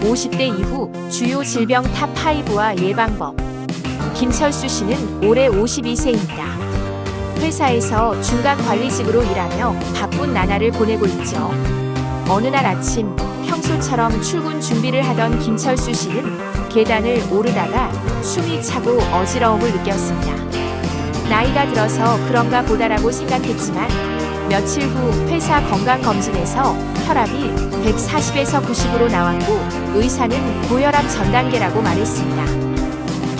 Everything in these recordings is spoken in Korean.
50대 이후 주요 질병 탑5와 예방법. 김철수 씨는 올해 52세입니다. 회사에서 중간 관리직으로 일하며 바쁜 나날을 보내고 있죠. 어느 날 아침 평소처럼 출근 준비를 하던 김철수 씨는 계단을 오르다가 숨이 차고 어지러움을 느꼈습니다. 나이가 들어서 그런가 보다라고 생각했지만 며칠 후 회사 건강검진에서 혈압이 140에서 90으로 나왔고 의사는 고혈압 전 단계라고 말했습니다.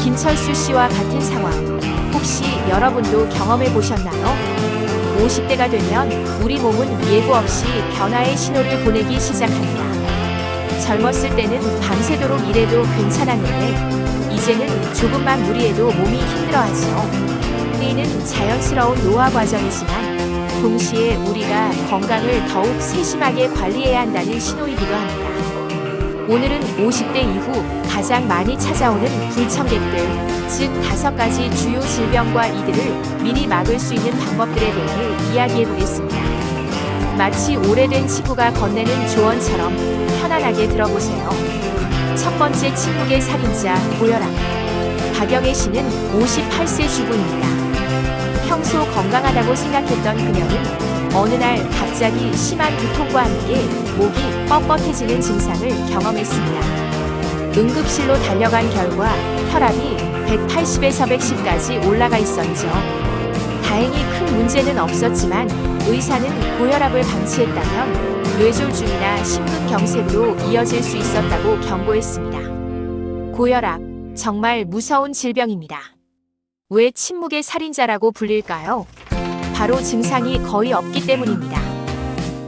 김철수 씨와 같은 상황 혹시 여러분도 경험해 보셨나요? 50대가 되면 우리 몸은 예고 없이 변화의 신호를 보내기 시작합니다. 젊었을 때는 밤새도록 일해도 괜찮았는데 이제는 조금만 무리해도 몸이 힘들어하죠. 이는 자연스러운 노화 과정이지만 동시에 우리가 건강을 더욱 세심하게 관리해야 한다는 신호이기도 합니다. 오늘은 50대 이후 가장 많이 찾아오는 불청객들, 즉 5가지 주요 질병과 이들을 미리 막을 수 있는 방법들에 대해 이야기해 보겠습니다. 마치 오래된 친구가 건네는 조언처럼 편안하게 들어보세요. 첫 번째 침묵의 살인자, 고혈압. 박영애 씨는 58세 주부입니다. 평소 건강하다고 생각했던 그녀는 어느 날 갑자기 심한 두통과 함께 목이 뻣뻣해지는 증상을 경험했습니다. 응급실로 달려간 결과 혈압이 180에서 110까지 올라가 있었죠. 다행히 큰 문제는 없었지만 의사는 고혈압을 방치했다면 뇌졸중이나 심근경색으로 이어질 수 있었다고 경고했습니다. 고혈압, 정말 무서운 질병입니다. 왜 침묵의 살인자라고 불릴까요? 바로 증상이 거의 없기 때문입니다.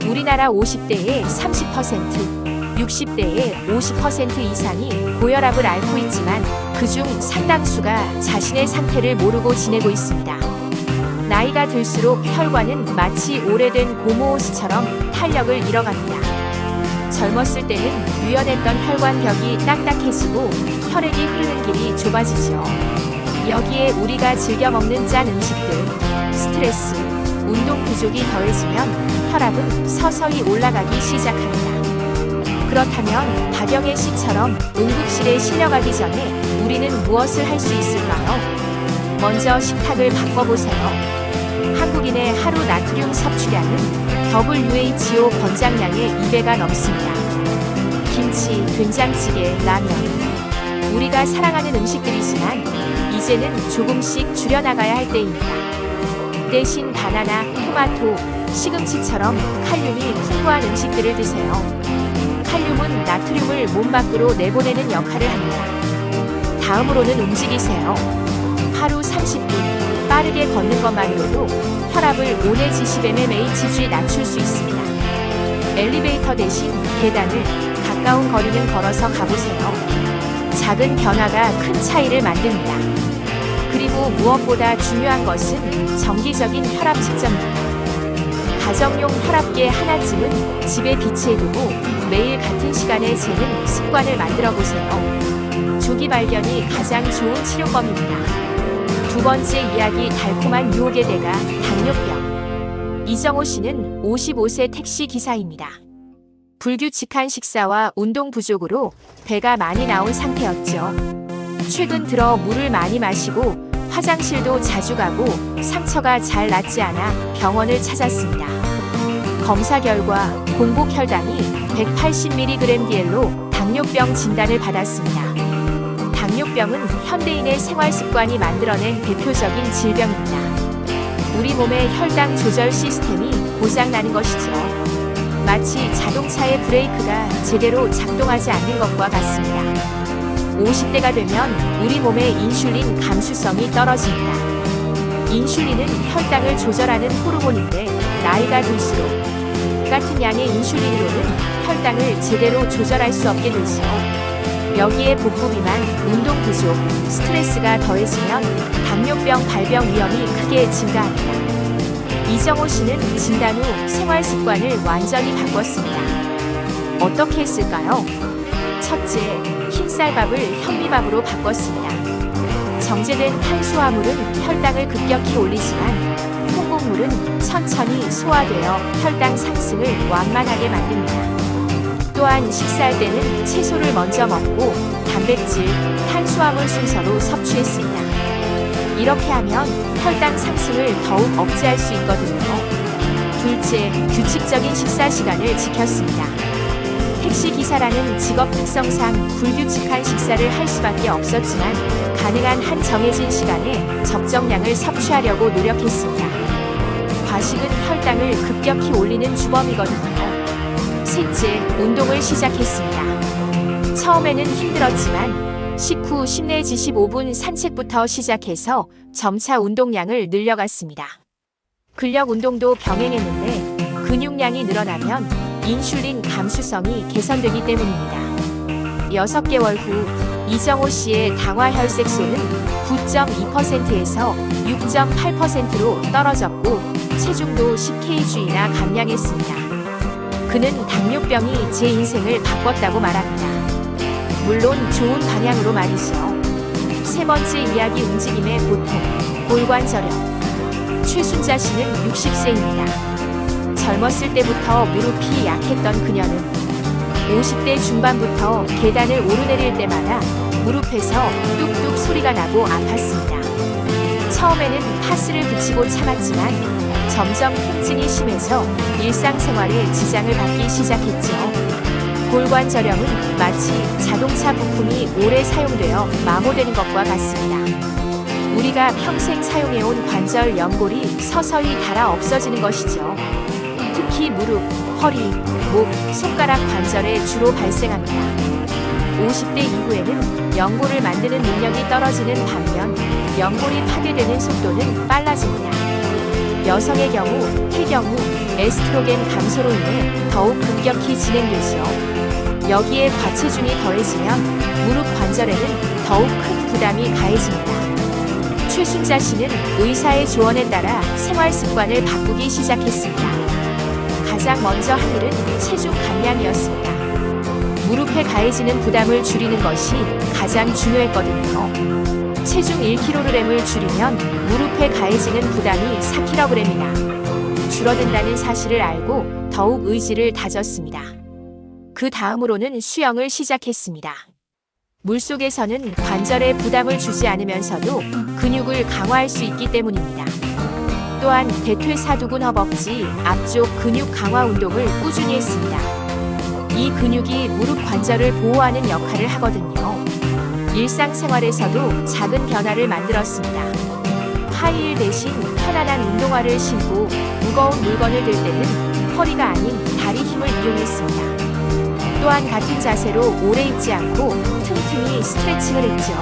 우리나라 50대의 30%, 60대의 50% 이상이 고혈압을 앓고 있지만 그중 상당수가 자신의 상태를 모르고 지내고 있습니다. 나이가 들수록 혈관은 마치 오래된 고무호스처럼 탄력을 잃어갑니다. 젊었을 때는 유연했던 혈관벽이 딱딱해지고 혈액이 흐르는 길이 좁아지죠. 여기에 우리가 즐겨 먹는 짠 음식들, 스트레스, 운동 부족이 더해지면 혈압은 서서히 올라가기 시작합니다. 그렇다면 박영애 씨처럼 응급실에 실려가기 전에 우리는 무엇을 할 수 있을까요? 먼저 식탁을 바꿔보세요. 한국인의 하루 나트륨 섭취량은 WHO 권장량의 2배가 넘습니다. 김치, 된장찌개, 라면. 우리가 사랑하는 음식들이지만 이제는 조금씩 줄여나가야 할 때입니다. 대신 바나나, 토마토, 시금치처럼 칼륨이 풍부한 음식들을 드세요. 칼륨은 나트륨을 몸 밖으로 내보내는 역할을 합니다. 다음으로는 움직이세요. 하루 30분 빠르게 걷는 것만으로도 혈압을 5 내지 10mmHg 낮출 수 있습니다. 엘리베이터 대신 계단을 가까운 거리는 걸어서 가보세요. 작은 변화가 큰 차이를 만듭니다. 그리고 무엇보다 중요한 것은 정기적인 혈압 측정입니다. 가정용 혈압계 하나쯤은 집에 비치해두고 매일 같은 시간에 재는 습관을 만들어 보세요. 조기 발견이 가장 좋은 치료법입니다. 두 번째 이야기, 달콤한 유혹의 대가, 당뇨병. 이정호 씨는 55세 택시 기사입니다. 불규칙한 식사와 운동 부족으로 배가 많이 나온 상태였죠. 최근 들어 물을 많이 마시고 화장실도 자주 가고 상처가 잘 낫지 않아 병원을 찾았습니다. 검사 결과 공복 혈당이 180mg/dl로 당뇨병 진단을 받았습니다. 당뇨병은 현대인의 생활 습관이 만들어낸 대표적인 질병입니다. 우리 몸의 혈당 조절 시스템이 고장나는 것이죠. 마치 자동차의 브레이크가 제대로 작동하지 않는 것과 같습니다. 50대가 되면 우리 몸의 인슐린 감수성이 떨어집니다. 인슐린은 혈당을 조절하는 호르몬인데 나이가 들수록 같은 양의 인슐린으로는 혈당을 제대로 조절할 수 없게 되죠. 여기에 복부 비만, 운동 부족, 스트레스가 더해지면 당뇨병 발병 위험이 크게 증가합니다. 이정호 씨는 진단 후 생활 습관을 완전히 바꿨습니다. 어떻게 했을까요? 첫째, 흰쌀밥을 현미밥으로 바꿨습니다. 정제된 탄수화물은 혈당을 급격히 올리지만 콩국물은 천천히 소화되어 혈당 상승을 완만하게 만듭니다. 또 또한 식사할 때는 채소를 먼저 먹고 단백질, 탄수화물 순서로 섭취했습니다. 이렇게 하면 혈당 상승을 더욱 억제할 수 있거든요. 둘째, 규칙적인 식사 시간을 지켰습니다. 택시 기사라는 직업 특성상 불규칙한 식사를 할 수밖에 없었지만 가능한 한 정해진 시간에 적정량을 섭취하려고 노력했습니다. 과식은 혈당을 급격히 올리는 주범이거든요. 셋째, 운동을 시작했습니다. 처음에는 힘들었지만 식후 10 내지 15분 산책부터 시작해서 점차 운동량을 늘려갔습니다. 근력 운동도 병행했는데 근육량이 늘어나면 인슐린 감수성이 개선되기 때문입니다. 6개월 후 이정호 씨의 당화혈색소는 9.2%에서 6.8%로 떨어졌고 체중도 10kg나 감량했습니다. 그는 당뇨병이 제 인생을 바꿨다고 말합니다. 물론 좋은 방향으로 말이죠. 세 번째 이야기 움직임의 보통, 골관절염. 최순자 씨는 60세입니다. 젊었을 때부터 무릎이 약했던 그녀는 50대 중반부터 계단을 오르내릴 때마다 무릎에서 뚝뚝 소리가 나고 아팠습니다. 처음에는 파스를 붙이고 참았지만 점점 통증이 심해서 일상생활에 지장을 받기 시작했죠. 골관절염은 마치 자동차 부품이 오래 사용되어 마모되는 것과 같습니다. 우리가 평생 사용해온 관절 연골이 서서히 닳아 없어지는 것이죠. 특히 무릎, 허리, 목, 손가락 관절에 주로 발생합니다. 50대 이후에는 연골을 만드는 능력이 떨어지는 반면 연골이 파괴되는 속도는 빨라집니다. 여성의 경우, 폐경후, 에스트로겐 감소로 인해 더욱 급격히 진행되죠. 여기에 과체중이 더해지면 무릎 관절에는 더욱 큰 부담이 가해집니다. 최순자 씨는 의사의 조언에 따라 생활 습관을 바꾸기 시작했습니다. 가장 먼저 한 일은 체중 감량이었습니다. 무릎에 가해지는 부담을 줄이는 것이 가장 중요했거든요. 체중 1kg을 줄이면 무릎에 가해지는 부담이 4kg이나 줄어든다는 사실을 알고 더욱 의지를 다졌습니다. 그 다음으로는 수영을 시작했습니다. 물속에서는 관절에 부담을 주지 않으면서도 근육을 강화할 수 있기 때문입니다. 또한 대퇴사두근 허벅지 앞쪽 근육 강화 운동을 꾸준히 했습니다. 이 근육이 무릎 관절을 보호하는 역할을 하거든요. 일상생활에서도 작은 변화를 만들었습니다. 하이힐 대신 편안한 운동화를 신고 무거운 물건을 들 때는 허리가 아닌 다리 힘을 이용했습니다. 또한 같은 자세로 오래 있지 않고 틈틈이 스트레칭을 했죠.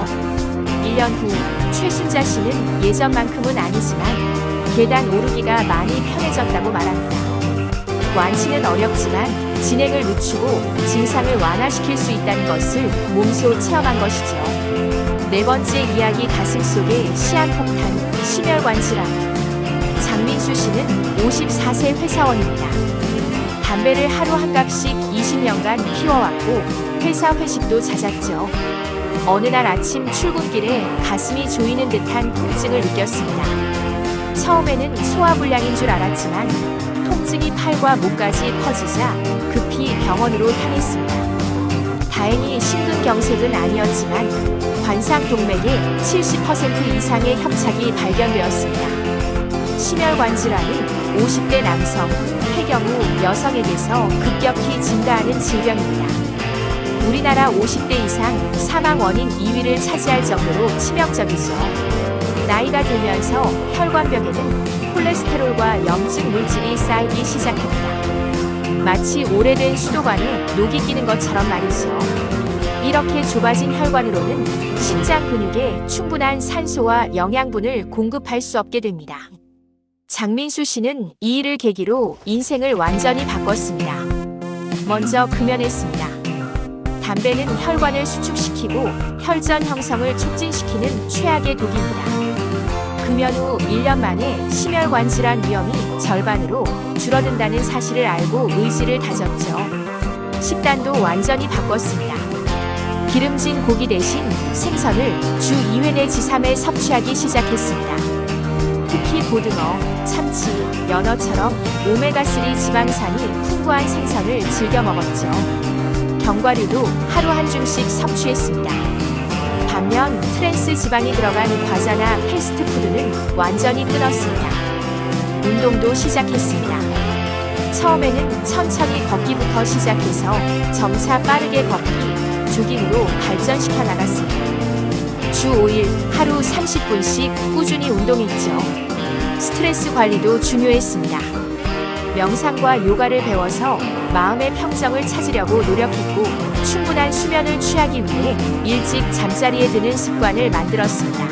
1년 후 최순자 씨는 예전만큼은 아니지만 계단 오르기가 많이 편해졌다고 말합니다. 완치는 어렵지만 진행을 늦추고 증상을 완화시킬 수 있다는 것을 몸소 체험한 것이죠. 네 번째 이야기 가슴 속의 시한폭탄, 심혈관 질환. 장민수 씨는 54세 회사원입니다. 담배를 하루 한 갑씩 20년간 피워왔고 회사 회식도 잦았죠. 어느 날 아침 출근길에 가슴이 조이는 듯한 통증을 느꼈습니다. 처음에는 소화불량인 줄 알았지만 통증이 팔과 목까지 퍼지자 급히 병원으로 향했습니다. 다행히 심근경색은 아니었지만 관상동맥의 70% 이상의 협착이 발견되었습니다. 심혈관 질환은 50대 남성, 폐경후 여성에게서 급격히 증가하는 질병입니다. 우리나라 50대 이상 사망 원인 2위를 차지할 정도로 치명적이죠. 나이가 들면서 혈관벽에는 콜레스테롤과 염증 물질이 쌓이기 시작합니다. 마치 오래된 수도관에 녹이 끼는 것처럼 말이죠. 이렇게 좁아진 혈관으로는 심장 근육에 충분한 산소와 영양분을 공급할 수 없게 됩니다. 장민수 씨는 이 일을 계기로 인생을 완전히 바꿨습니다. 먼저 금연했습니다. 담배는 혈관을 수축시키고 혈전 형성을 촉진시키는 최악의 독입니다. 금연 후 1년 만에 심혈관 질환 위험이 절반으로 줄어든다는 사실을 알고 의지를 다졌죠. 식단도 완전히 바꿨습니다. 기름진 고기 대신 생선을 주 2회 내지 3회 섭취하기 시작했습니다. 특히 고등어, 참치, 연어처럼 오메가3 지방산이 풍부한 생선을 즐겨 먹었죠. 견과류도 하루 한 줌씩 섭취했습니다. 반면 트랜스 지방이 들어간 과자나 패스트푸드는 완전히 끊었습니다. 운동도 시작했습니다. 처음에는 천천히 걷기부터 시작해서 점차 빠르게 걷기, 조깅으로 발전시켜 나갔습니다. 주 5일 하루 30분씩 꾸준히 운동했죠. 스트레스 관리도 중요했습니다. 명상과 요가를 배워서 마음의 평정을 찾으려고 노력했고 충분한 수면을 취하기 위해 일찍 잠자리에 드는 습관을 만들었습니다.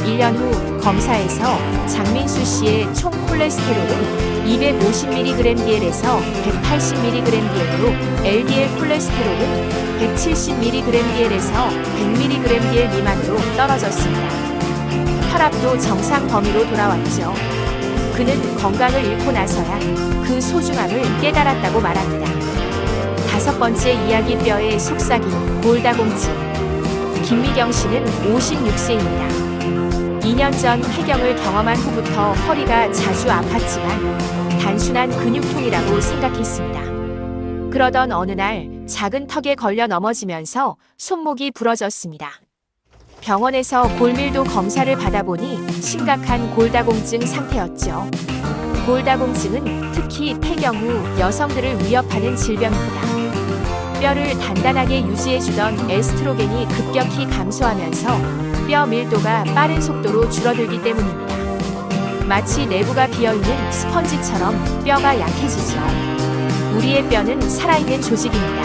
1년 후 검사에서 장민수 씨의 총 콜레스테롤은 250mg/dl에서 180mg/dl로 LDL 콜레스테롤은 170mg/dl에서 100mg/dl 미만으로 떨어졌습니다. 혈압도 정상 범위로 돌아왔죠. 그는 건강을 잃고 나서야 그 소중함을 깨달았다고 말합니다. 5번째 이야기 뼈의 속삭임, 골다공증. 김미경 씨는 56세입니다. 2년 전 폐경을 경험한 후부터 허리가 자주 아팠지만 단순한 근육통이라고 생각했습니다. 그러던 어느 날 작은 턱에 걸려 넘어지면서 손목이 부러졌습니다. 병원에서 골밀도 검사를 받아보니 심각한 골다공증 상태였죠. 골다공증은 특히 폐경 후 여성들을 위협하는 질병입니다. 뼈를 단단하게 유지해주던 에스트로겐이 급격히 감소하면서 뼈 밀도가 빠른 속도로 줄어들기 때문입니다. 마치 내부가 비어있는 스펀지처럼 뼈가 약해지죠. 우리의 뼈는 살아있는 조직입니다.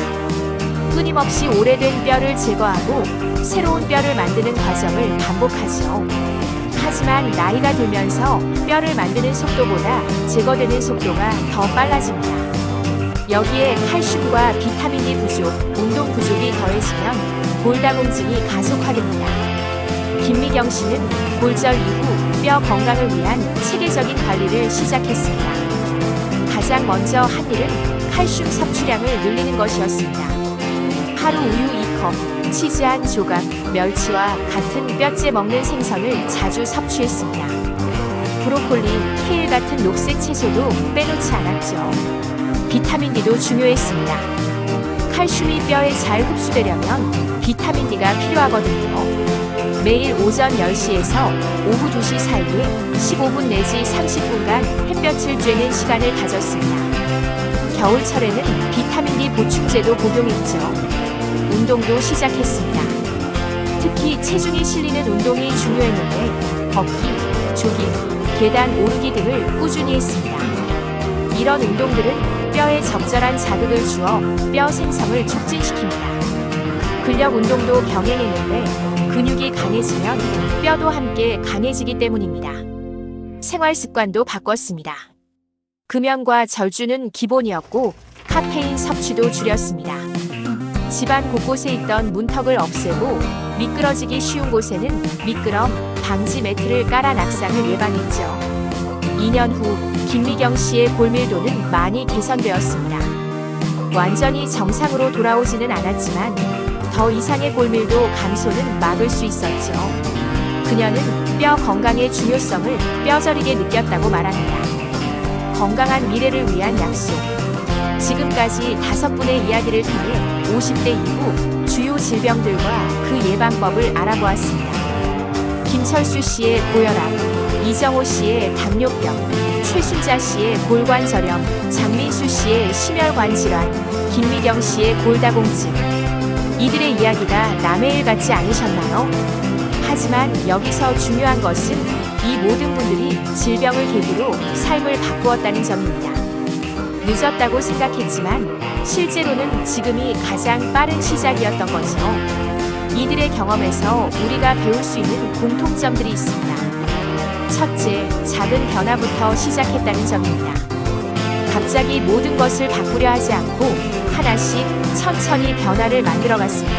끊임없이 오래된 뼈를 제거하고 새로운 뼈를 만드는 과정을 반복하죠. 하지만 나이가 들면서 뼈를 만드는 속도보다 제거되는 속도가 더 빨라집니다. 여기에 칼슘과 비타민 D 부족, 운동 부족이 더해지면 골다공증이 가속화됩니다. 김미경 씨는 골절 이후 뼈 건강을 위한 체계적인 관리를 시작했습니다. 가장 먼저 한 일은 칼슘 섭취량을 늘리는 것이었습니다. 하루 우유 2컵, 치즈 한 조각, 멸치와 같은 뼈째 먹는 생선을 자주 섭취했습니다. 브로콜리, 케일 같은 녹색 채소도 빼놓지 않았죠. 비타민 D도 중요했습니다. 칼슘이 뼈에 잘 흡수되려면 비타민 D가 필요하거든요. 매일 오전 10시에서 오후 2시 사이에 15분 내지 30분간 햇볕을 쬐는 시간을 가졌습니다. 겨울철에는 비타민 D 보충제도 복용했죠. 운동도 시작했습니다. 특히 체중이 실리는 운동이 중요했는데 걷기, 조깅, 계단 오르기 등을 꾸준히 했습니다. 이런 운동들은 뼈에 적절한 자극을 주어 뼈 생성을 촉진시킵니다. 근력 운동도 병행했는데 근육이 강해지면 뼈도 함께 강해지기 때문입니다. 생활 습관도 바꿨습니다. 금연과 절주는 기본이었고 카페인 섭취도 줄였습니다. 집안 곳곳에 있던 문턱을 없애고 미끄러지기 쉬운 곳에는 미끄럼 방지 매트를 깔아 낙상을 예방했죠. 2년 후 김미경 씨의 골밀도는 많이 개선되었습니다. 완전히 정상으로 돌아오지는 않았지만 더 이상의 골밀도 감소는 막을 수 있었죠. 그녀는 뼈 건강의 중요성을 뼈저리게 느꼈다고 말합니다. 건강한 미래를 위한 약속. 지금까지 5분의 이야기를 통해 50대 이후 주요 질병들과 그 예방법을 알아보았습니다. 김철수 씨의 고혈압, 이정호 씨의 당뇨병, 최순자 씨의 골관절염, 장민수 씨의 심혈관 질환, 김미경 씨의 골다공증. 이들의 이야기가 남의 일 같지 않으셨나요? 하지만 여기서 중요한 것은 이 모든 분들이 질병을 계기로 삶을 바꾸었다는 점입니다. 늦었다고 생각했지만 실제로는 지금이 가장 빠른 시작이었던 거죠. 이들의 경험에서 우리가 배울 수 있는 공통점들이 있습니다. 첫째, 작은 변화부터 시작했다는 점입니다. 갑자기 모든 것을 바꾸려 하지 않고 하나씩 천천히 변화를 만들어갔습니다.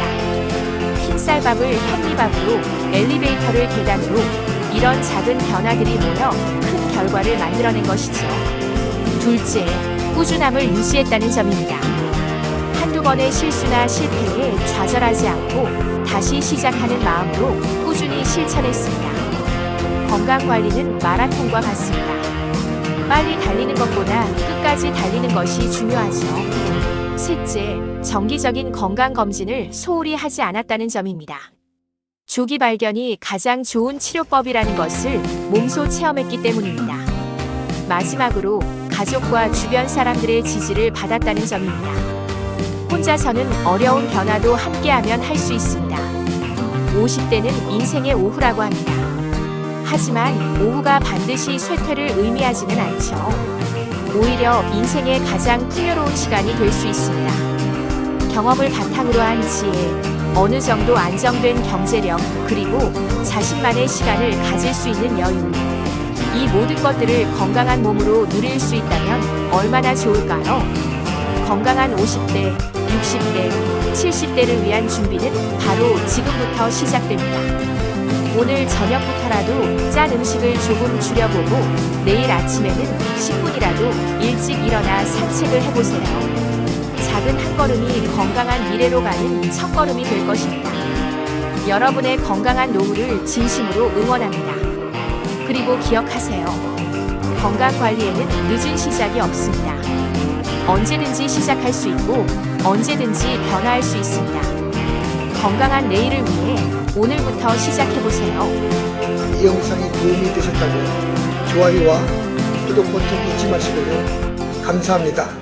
흰쌀밥을 현미밥으로, 엘리베이터를 계단으로, 이런 작은 변화들이 모여 큰 결과를 만들어낸 것이죠. 둘째, 꾸준함을 유지했다는 점입니다. 한두 번의 실수나 실패에 좌절하지 않고 다시 시작하는 마음으로 꾸준히 실천했습니다. 건강관리는 마라톤과 같습니다. 빨리 달리는 것보다 끝까지 달리는 것이 중요하죠. 셋째, 정기적인 건강검진을 소홀히 하지 않았다는 점입니다. 조기 발견이 가장 좋은 치료법이라는 것을 몸소 체험했기 때문입니다. 마지막으로 가족과 주변 사람들의 지지를 받았다는 점입니다. 혼자서는 어려운 변화도 함께하면 할 수 있습니다. 50대는 인생의 오후라고 합니다. 하지만 오후가 반드시 쇠퇴를 의미하지는 않죠. 오히려 인생의 가장 풍요로운 시간이 될 수 있습니다. 경험을 바탕으로 한 지혜, 어느 정도 안정된 경제력, 그리고 자신만의 시간을 가질 수 있는 여유. 이 모든 것들을 건강한 몸으로 누릴 수 있다면 얼마나 좋을까요? 건강한 50대, 60대, 70대를 위한 준비는 바로 지금부터 시작됩니다. 오늘 저녁부터라도 짠 음식을 조금 줄여보고 내일 아침에는 10분이라도 일찍 일어나 산책을 해보세요. 작은 한 걸음이 건강한 미래로 가는 첫걸음이 될 것입니다. 여러분의 건강한 노후를 진심으로 응원합니다. 그리고 기억하세요. 건강관리에는 늦은 시작이 없습니다. 언제든지 시작할 수 있고 언제든지 변화할 수 있습니다. 건강한 내일을 위해 오늘부터 시작해보세요. 이 영상이 도움이 되셨다면 좋아요와 구독 버튼 잊지 마시고요. 감사합니다.